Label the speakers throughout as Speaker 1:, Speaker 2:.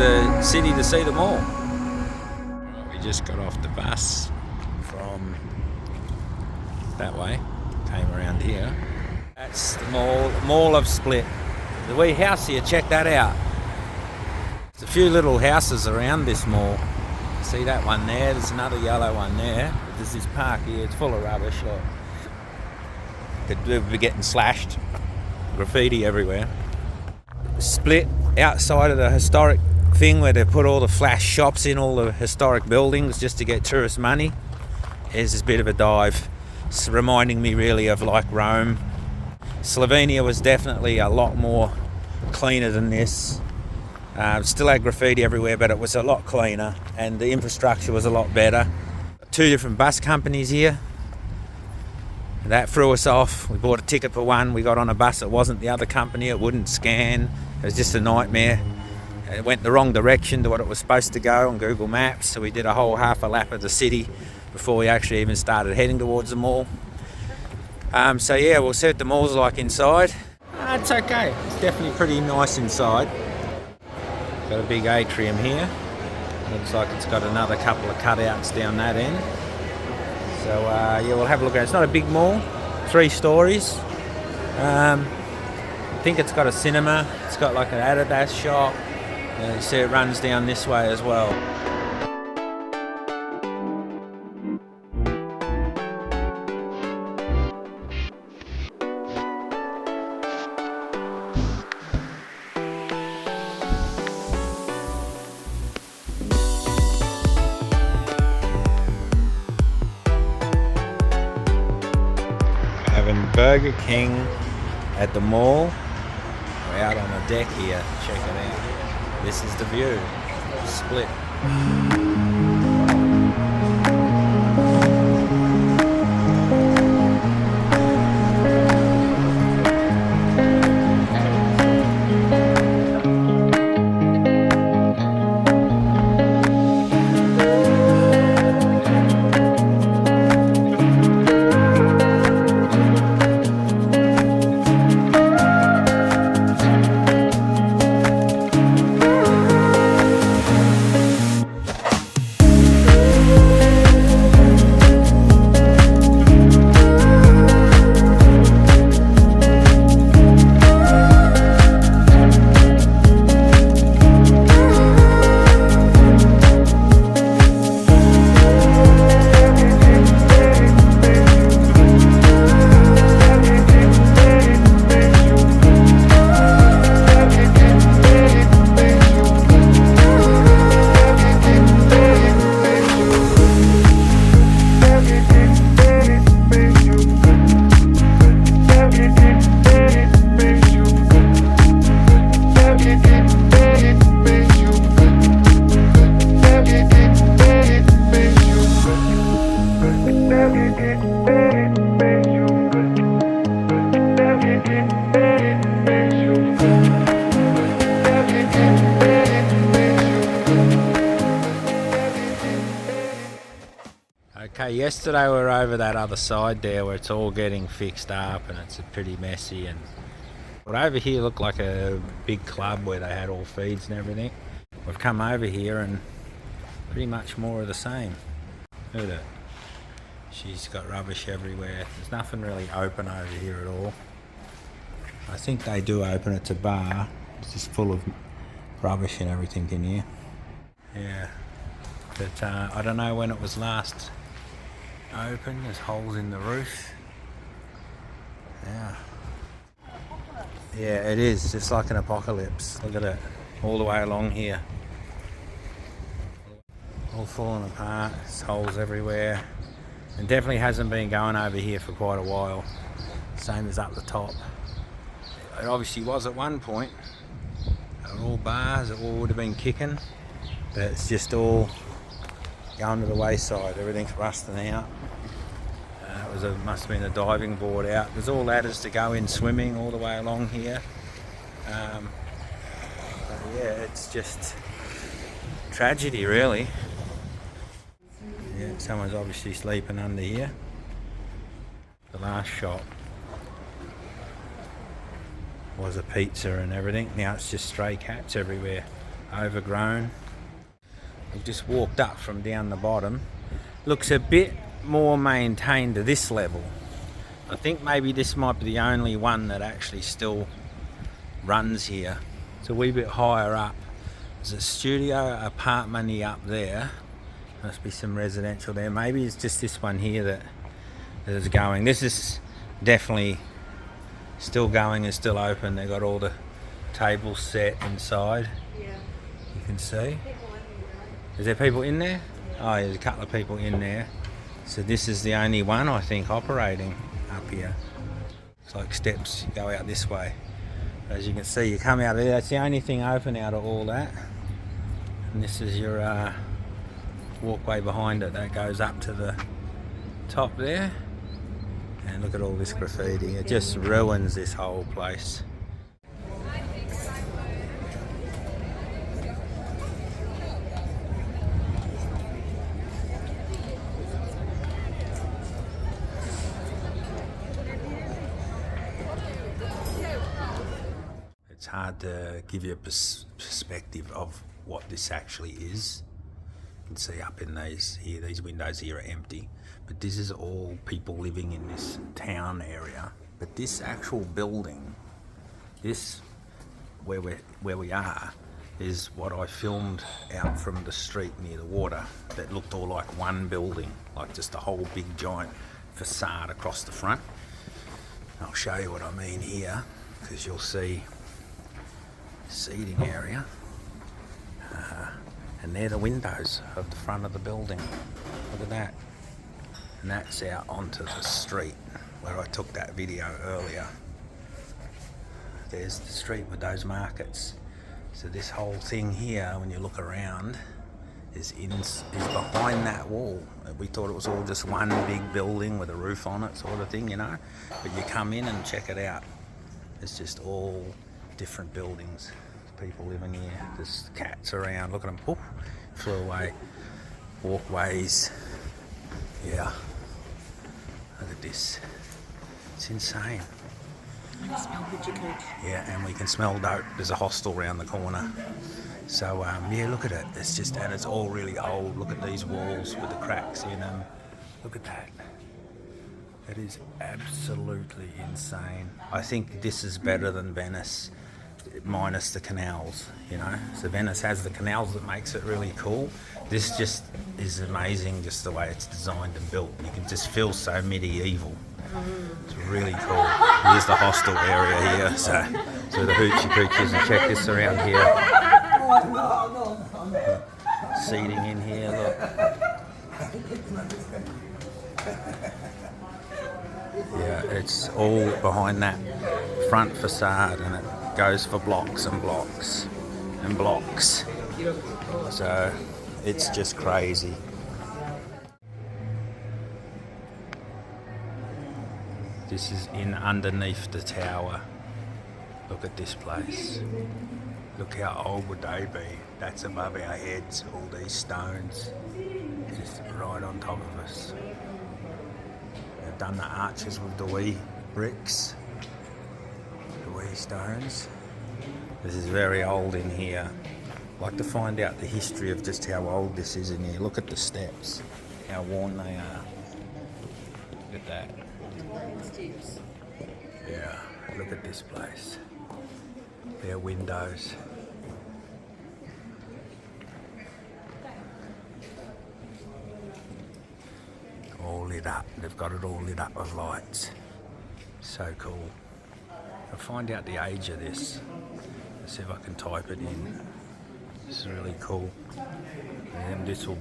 Speaker 1: the city to see the mall. We just got off the bus from that way, came around here. That's the mall of Split. The wee house here, check that out. There's a few little houses around this mall. See that one there? There's another yellow one there. There's this park here, it's full of rubbish. Look. Could be getting slashed. Graffiti everywhere. Split, outside of the historic thing where they put all the flash shops in all the historic buildings just to get tourist money. Here's this bit of a dive. It's reminding me really of like Rome. Slovenia was definitely a lot more cleaner than this. Still had graffiti everywhere, but it was a lot cleaner and the infrastructure was a lot better. 2 different bus companies here. That threw us off. We bought a ticket for one. We got on a bus. It wasn't the other company. It wouldn't scan. It was just a nightmare. It went the wrong direction to what it was supposed to go on Google Maps. So we did a whole half a lap of the city before we actually even started heading towards the mall. So yeah, we'll see what the mall's like inside. It's okay. It's definitely pretty nice inside. Got a big atrium here. Looks like it's got another couple of cutouts down that end. So yeah, we'll have a look at it. It's not a big mall, 3 stories. I think it's got a cinema. It's got like an Adidas shop. You see it runs down this way as well. Burger King at the mall. We're out on the deck here. Check it out. This is the view. Split. Okay, yesterday we were over that other side there where it's all getting fixed up and it's pretty messy, and but over here looked like a big club where they had all feeds and everything. We've come over here and pretty much more of the same. Look at it. She's got rubbish everywhere. There's nothing really open over here at all. I think they do open it to bar. It's just full of rubbish and everything in here. Yeah, but I don't know when it was last open. There's holes in the roof. Yeah, it is. It's like an apocalypse. Look at it. All the way along here. All falling apart. There's holes everywhere. And definitely hasn't been going over here for quite a while. Same as up the top. It obviously was at one point. They were all bars. It all would have been kicking. But it's just all going to the wayside. Everything's rusting out. Must have been a diving board out. There's all ladders to go in swimming all the way along here. But yeah, it's just tragedy really. Yeah, someone's obviously sleeping under here. The last shop was a pizza and everything. Now it's just stray cats everywhere. overgrown. We've just walked up from down the bottom. Looks a bit more maintained to this level. I think maybe this might be the only one that actually still runs here. It's a wee bit higher up. There's a studio apartment up there. Must be some residential there. Maybe it's just this one here that is going. This is definitely still going and still open. They've got all the tables set inside. Yeah. You can see. Is there people in there? Oh, there's a couple of people in there. So this is the only one, I think, operating up here. It's like steps, you go out this way. As you can see, you come out of there. That's the only thing open out of all that. And this is your walkway behind it. That goes up to the top there. And look at all this graffiti. It just ruins this whole place. It's hard to give you a perspective of what this actually is. You can see up in these windows here are empty, but this is all people living in this town area. But this actual building, this where we are, is what I filmed out from the street near the water. That looked all like one building, like just a whole big giant facade across the front. I'll show you what I mean here, because you'll see seating area, and they're the windows of the front of the building. Look at that. And that's out onto the street where I took that video earlier. There's the street with those markets. So this whole thing here, when you look around, is behind that wall. We thought it was all just one big building with a roof on it, sort of thing, you know. But you come in and check it out. It's just all different buildings. People living here. There's cats around. Look at them. Poof, flew away. Walkways. Yeah. Look at this. It's insane.
Speaker 2: I can smell butcher cake.
Speaker 1: Yeah, and we can smell dope. There's a hostel around the corner. So yeah, look at it. It's just, and it's all really old. Look at these walls with the cracks in them. Look at that. It is absolutely insane. I think this is better than Venice, minus the canals, you know. So Venice has the canals that makes it really cool. This just is amazing, just the way it's designed and built. You can just feel so medieval. It's really cool. Here's the hostel area here, so the hoochie coochies, and check this around here. Seating in here, look. Yeah, it's all behind that front facade, and it goes for blocks and blocks and blocks. So it's just crazy. This is in underneath the tower. Look at this place. Look how old would they be? That's above our heads, all these stones. Just right on top of us. They've done the arches with the wee bricks, the wee stones. This is very old in here. I'd like to find out the history of just how old this is in here. Look at the steps, how worn they are. Look at that. Yeah, look at this place. Their windows. All lit up. They've got it all lit up with lights. So cool. I'll find out the age of this. Let's see if I can type it in. This is really cool. And then this will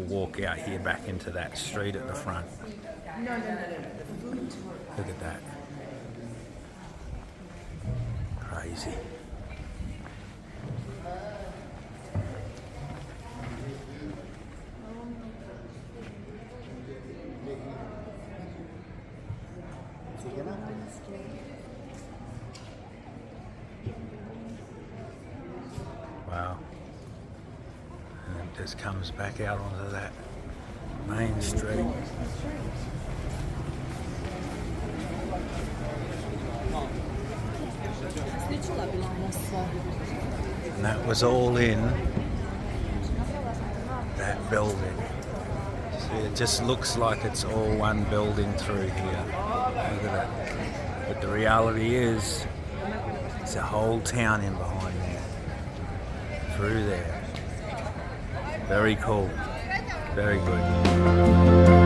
Speaker 1: walk out here back into that street at the front. No. Look at that. Crazy. Wow. And it just comes back out onto that main street.
Speaker 2: Sličila bi nam sve.
Speaker 1: And that was all in that building. See, it just looks like it's all one building through here. Look at that. But the reality is, it's a whole town in behind there. Through there. Very cool. Very good.